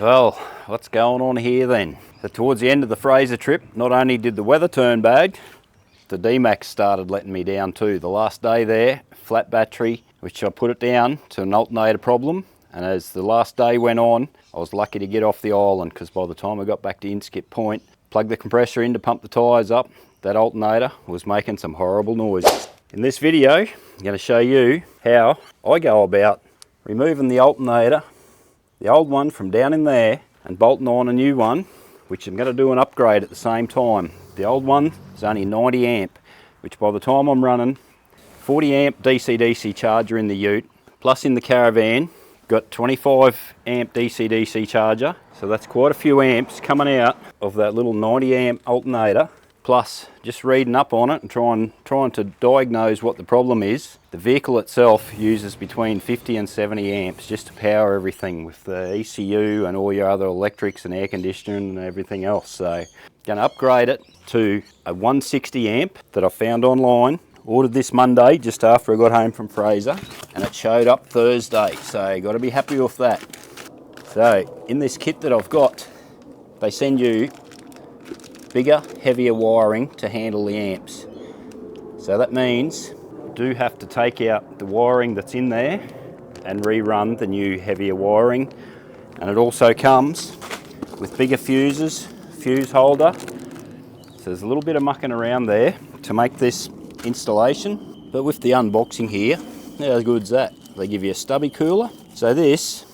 Well, what's going on here then? So towards the end of the Fraser trip, not only did the weather turn bad, the Dmax started letting me down too. The last day there, flat battery, which I put it down to an alternator problem. And as the last day went on, I was lucky to get off the island because by the time I got back to Inskip Point, plugged the compressor in to pump the tyres up, that alternator was making some horrible noises. In this video, I'm going to show you how I go about removing the alternator, the old one from down in there, and bolting on a new one, which I'm going to do an upgrade at the same time. The old one is only 90 amp, which by the time I'm running 40 amp DCDC charger in the ute, plus in the Caravan, got 25 amp DCDC charger, so that's quite a few amps coming out of that little 90 amp alternator. Plus, just reading up on it and trying to diagnose what the problem is. The vehicle itself uses between 50 and 70 amps just to power everything with the ECU and all your other electrics and air conditioning and everything else. So, going to upgrade it to a 160 amp that I found online. Ordered this Monday just after I got home from Fraser, and it showed up Thursday. So, got to be happy with that. So, in this kit that I've got, they send you bigger, heavier wiring to handle the amps. So that means you do have to take out the wiring that's in there and rerun the new heavier wiring. And it also comes with bigger fuses, fuse holder. So there's a little bit of mucking around there to make this installation. But with the unboxing here, how good's that? They give you a stubby cooler. So this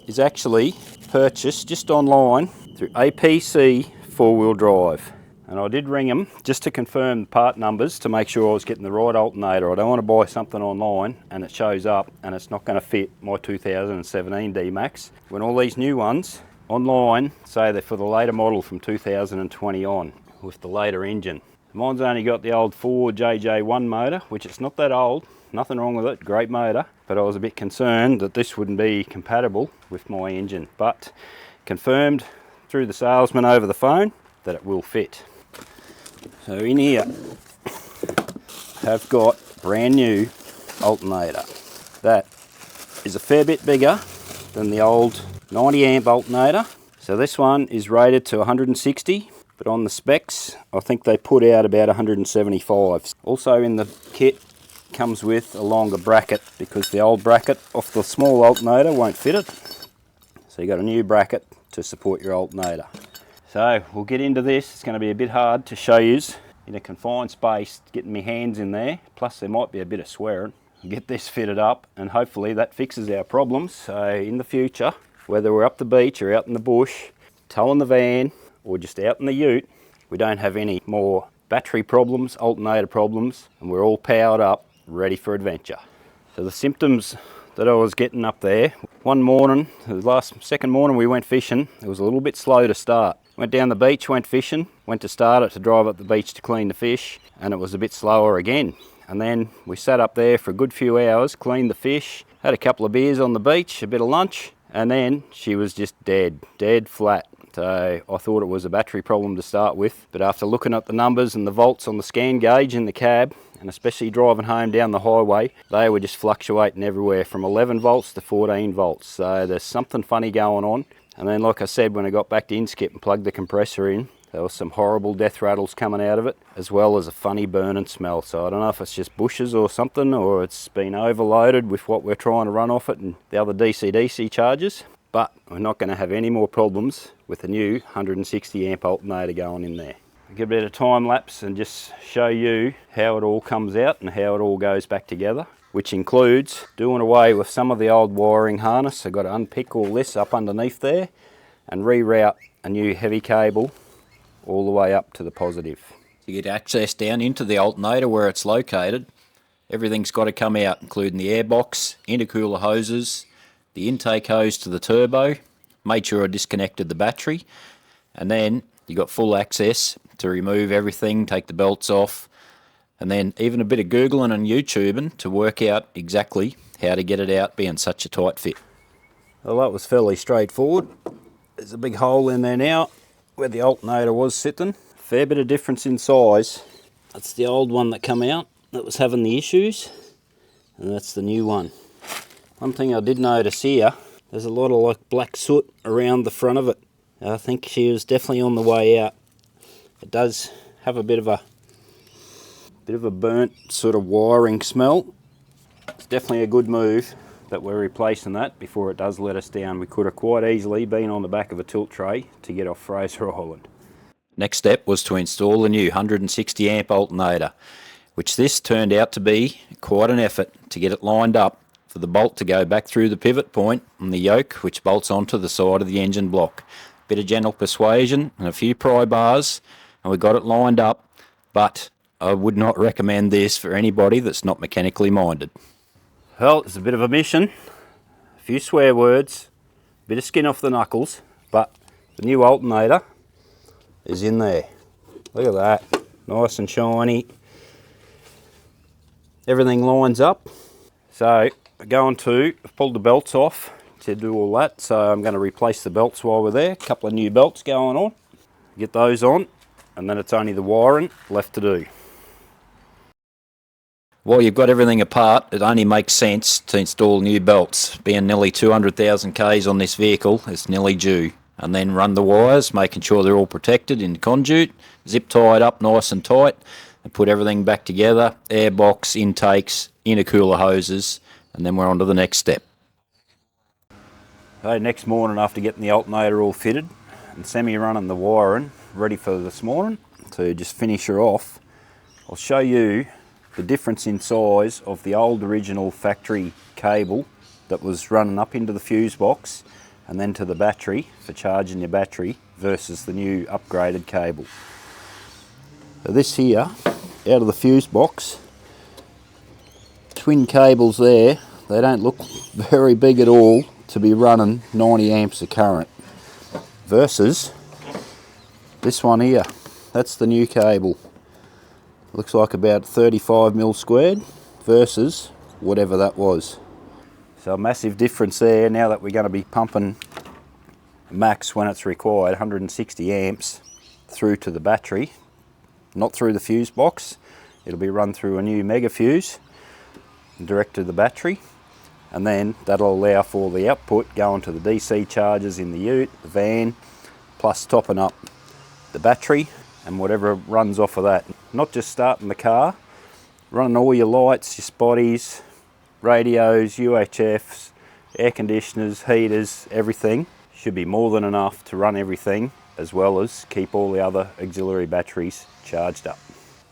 is actually purchased just online through APC 4-wheel drive, and I did ring them just to confirm the part numbers to make sure I was getting the right alternator. I don't want to buy something online and it shows up and it's not going to fit my 2017 Dmax when all these new ones online say they're for the later model from 2020 on with the later engine. Mine's only got the old Ford JJ1 motor, which it's not that old, nothing wrong with it, great motor, but I was a bit concerned that this wouldn't be compatible with my engine, but confirmed through the salesman over the phone that it will fit. So in here I have got brand new alternator. That is a fair bit bigger than the old 90 amp alternator. So this one is rated to 160, but on the specs I think they put out about 175. Also in the kit comes with a longer bracket because the old bracket off the small alternator won't fit it. So you got a new bracket to support your alternator. So we'll get into this. It's going to be a bit hard to show you in a confined space, getting my hands in there, plus there might be a bit of swearing. Get this fitted up and hopefully that fixes our problems. So in the future, whether we're up the beach or out in the bush, towing the van or just out in the ute, we don't have any more battery problems, alternator problems, and we're all powered up, ready for adventure. So the symptoms that I was getting up there, one morning, the second morning we went fishing, it was a little bit slow to start. Went down the beach, went fishing, went to start it to drive up the beach to clean the fish, and it was a bit slower again. And then we sat up there for a good few hours, cleaned the fish, had a couple of beers on the beach, a bit of lunch, and then she was just dead flat. So I thought it was a battery problem to start with, but after looking at the numbers and the volts on the scan gauge in the cab, and especially driving home down the highway, they were just fluctuating everywhere from 11 volts to 14 volts. So there's something funny going on. And then like I said, when I got back to Inskip and plugged the compressor in, there was some horrible death rattles coming out of it, as well as a funny burning smell. So I don't know if it's just bushes or something, or it's been overloaded with what we're trying to run off it and the other DCDC chargers. But we're not going to have any more problems with the new 160 amp alternator going in there. I'll give a bit of time lapse and just show you how it all comes out and how it all goes back together, which includes doing away with some of the old wiring harness. I've got to unpick all this up underneath there and reroute a new heavy cable all the way up to the positive. To get access down into the alternator where it's located, everything's got to come out, including the airbox, intercooler hoses, the intake hose to the turbo. Made sure I disconnected the battery, and then you got full access to remove everything, take the belts off, and then even a bit of Googling and YouTubing to work out exactly how to get it out being such a tight fit. Well, that was fairly straightforward. There's a big hole in there now where the alternator was sitting. Fair bit of difference in size. That's the old one that come out that was having the issues, and that's the new one. One thing I did notice here, There's a lot of like black soot around the front of it. I think she was definitely on the way out. It does have a bit of a burnt sort of wiring smell. It's definitely a good move that we're replacing that before it does let us down. We could have quite easily been on the back of a tilt tray to get off Fraser Island. Next step was to install a new 160 amp alternator, which this turned out to be quite an effort to get it lined up for the bolt to go back through the pivot point on the yoke, which bolts onto the side of the engine block. Bit of gentle persuasion and a few pry bars, and we got it lined up, but I would not recommend this for anybody that's not mechanically minded. Well, it's a bit of a mission, a few swear words, a bit of skin off the knuckles, but the new alternator is in there. Look at that, nice and shiny. Everything lines up. So we're going to, I've pulled the belts off to do all that, so I'm going to replace the belts while we're there. A couple of new belts going on, get those on, and then it's only the wiring left to do. While you've got everything apart, it only makes sense to install new belts. Being nearly 200,000 Ks on this vehicle, it's nearly due. And then run the wires, making sure they're all protected in the conduit, zip tied up nice and tight, and put everything back together, air box, intakes, intercooler hoses, and then we're on to the next step. So next morning, after getting the alternator all fitted and semi-running the wiring, ready for this morning to just finish her off, I'll show you the difference in size of the old original factory cable that was running up into the fuse box and then to the battery for charging your battery versus the new upgraded cable. So this here, out of the fuse box, twin cables there, they don't look very big at all to be running 90 amps of current versus this one here. That's the new cable. Looks like about 35 mil squared versus whatever that was. So a massive difference there now that we're going to be pumping max when it's required, 160 amps through to the battery, not through the fuse box. It'll be run through a new mega fuse direct to the battery, and then that'll allow for the output going to the DC chargers in the ute, the van, plus topping up the battery and whatever runs off of that. Not just starting the car, running all your lights, your spotties, radios, UHFs, air conditioners, heaters, everything. Should be more than enough to run everything, as well as keep all the other auxiliary batteries charged up.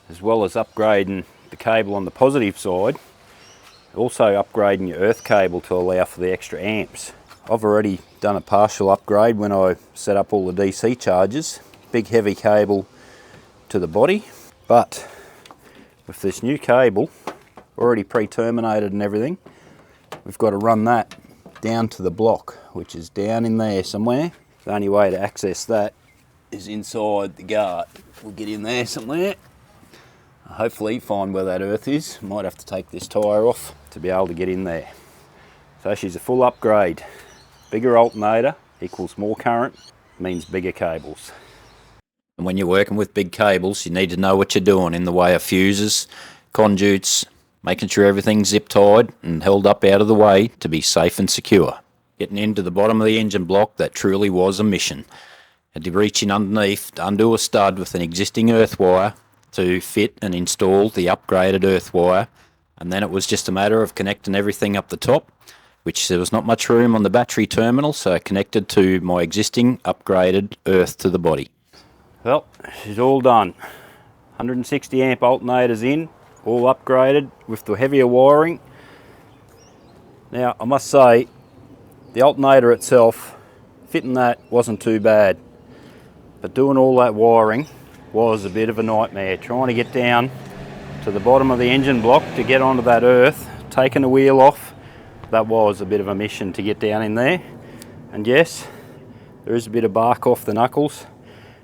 As well as upgrading the cable on the positive side, also upgrading your earth cable to allow for the extra amps. I've already done a partial upgrade when I set up all the DC chargers. Big heavy cable to the body, but with this new cable already pre-terminated and everything, we've got to run that down to the block, which is down in there somewhere. The only way to access that is inside the guard. We'll get in there somewhere, hopefully find where that earth is. Might have to take this tyre off to be able to get in there. So she's a full upgrade. Bigger alternator equals more current, means bigger cables. And when you're working with big cables, you need to know what you're doing in the way of fuses, conduits, making sure everything's zip tied and held up out of the way to be safe and secure. Getting into the bottom of the engine block, that truly was a mission. Had to reach in underneath to undo a stud with an existing earth wire to fit and install the upgraded earth wire, and then it was just a matter of connecting everything up the top, which there was not much room on the battery terminal, so I connected to my existing upgraded earth to the body. Well, she's all done. 160 amp alternators in, all upgraded with the heavier wiring. Now I must say, the alternator itself, fitting that wasn't too bad, but doing all that wiring was a bit of a nightmare. Trying to get down to the bottom of the engine block to get onto that earth, taking the wheel off, that was a bit of a mission to get down in there. And yes, there is a bit of bark off the knuckles.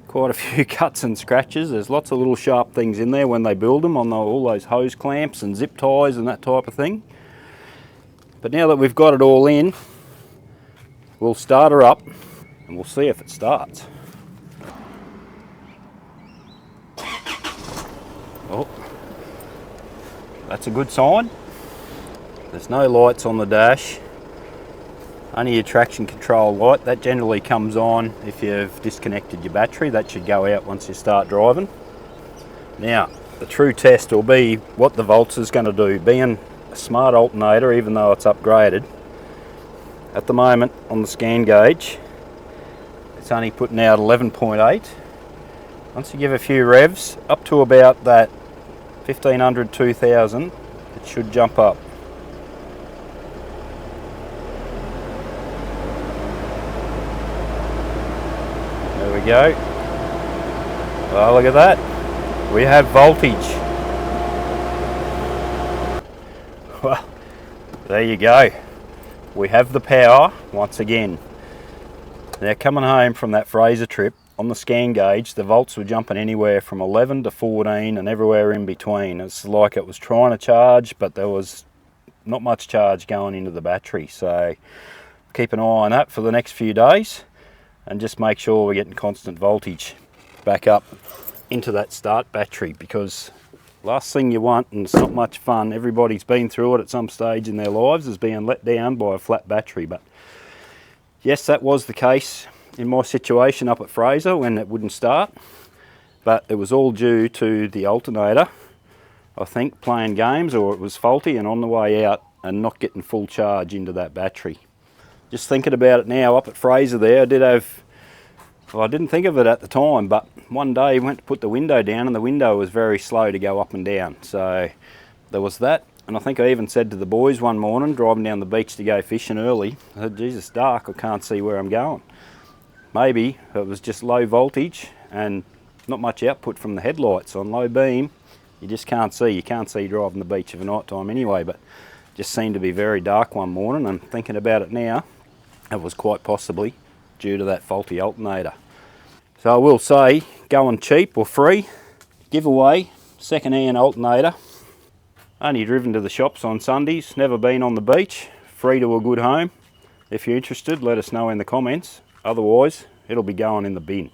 Quite a few cuts and scratches. There's lots of little sharp things in there when they build them on all those hose clamps and zip ties and that type of thing. But now that we've got it all in, we'll start her up and we'll see if it starts. Oh, that's a good sign. There's no lights on the dash. Only your traction control light, that generally comes on if you've disconnected your battery. That should go out once you start driving. Now, the true test will be what the volts is going to do. Being a smart alternator, even though it's upgraded, at the moment on the scan gauge, it's only putting out 11.8. Once you give a few revs, up to about that 1500, 2000, it should jump up. There we go. Well, look at that. We have voltage. Well, there you go. We have the power once again. Now, coming home from that Fraser trip, on the scan gauge, the volts were jumping anywhere from 11 to 14 and everywhere in between. It's like it was trying to charge, but there was not much charge going into the battery. So keep an eye on that for the next few days and just make sure we're getting constant voltage back up into that start battery, because last thing you want, and it's not much fun, everybody's been through it at some stage in their lives, is being let down by a flat battery. But yes, that was the case in my situation up at Fraser when it wouldn't start, but it was all due to the alternator, I think, playing games, or it was faulty and on the way out and not getting full charge into that battery. Just thinking about it now, up at Fraser there, I didn't think of it at the time, but one day I went to put the window down and the window was very slow to go up and down. So there was that. And I think I even said to the boys one morning, driving down the beach to go fishing early, I said, "Jesus, it's dark, I can't see where I'm going." Maybe it was just low voltage and not much output from the headlights. On low beam, you just can't see. You can't see driving the beach of a night time anyway, but it just seemed to be very dark one morning, and thinking about it now, it was quite possibly due to that faulty alternator. So I will say, going cheap or free, giveaway, second-hand alternator. Only driven to the shops on Sundays, never been on the beach, free to a good home. If you're interested, let us know in the comments. Otherwise, it'll be going in the bin.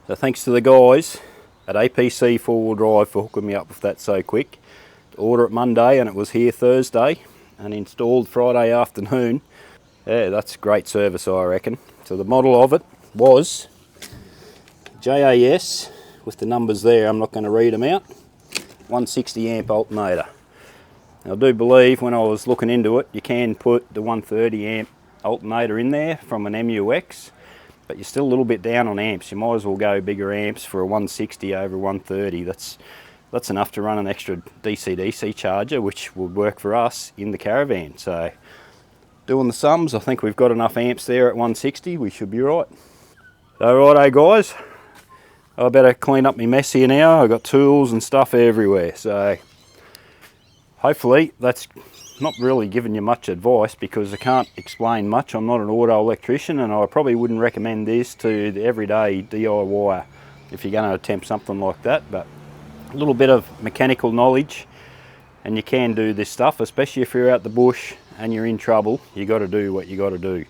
So thanks to the guys at APC 4-wheel drive for hooking me up with that so quick. To order it Monday and it was here Thursday and installed Friday afternoon. Yeah, that's great service, I reckon. So the model of it was JAS, with the numbers there, I'm not going to read them out, 160 amp alternator. Now, I do believe when I was looking into it, you can put the 130 amp alternator in there from an MUX, but you're still a little bit down on amps. You might as well go bigger amps for a 160 over 130. That's enough to run an extra DCDC charger, which would work for us in the Caravan. So doing the sums, I think we've got enough amps there at 160, we should be right. So righto guys, I better clean up my mess here now. I've got tools and stuff everywhere, so hopefully that's not really giving you much advice, because I can't explain much. I'm not an auto electrician, and I probably wouldn't recommend this to the everyday DIY if you're going to attempt something like that. But a little bit of mechanical knowledge and you can do this stuff, especially if you're out the bush and you're in trouble. You got to do what you got to do,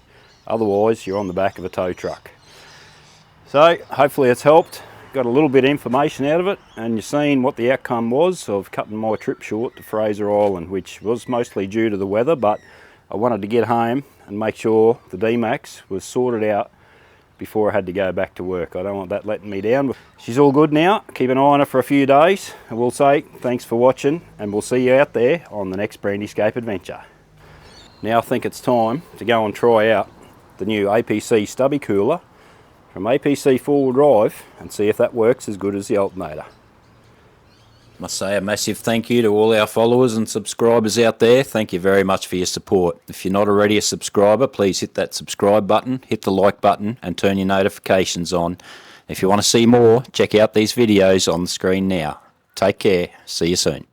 otherwise you're on the back of a tow truck. So hopefully it's helped. Got a little bit of information out of it, and you've seen what the outcome was of cutting my trip short to Fraser Island, which was mostly due to the weather, but I wanted to get home and make sure the Dmax was sorted out before I had to go back to work. I don't want that letting me down. She's all good now. Keep an eye on her for a few days, and we'll say thanks for watching, and we'll see you out there on the next Brandyscape adventure. Now I think it's time to go and try out the new APC stubby cooler from APC 4-wheel drive and see if that works as good as the alternator. Must say a massive thank you to all our followers and subscribers out there. Thank you very much for your support. If you're not already a subscriber, please hit that subscribe button, hit the like button and turn your notifications on. If you want to see more, check out these videos on the screen now. Take care. See you soon.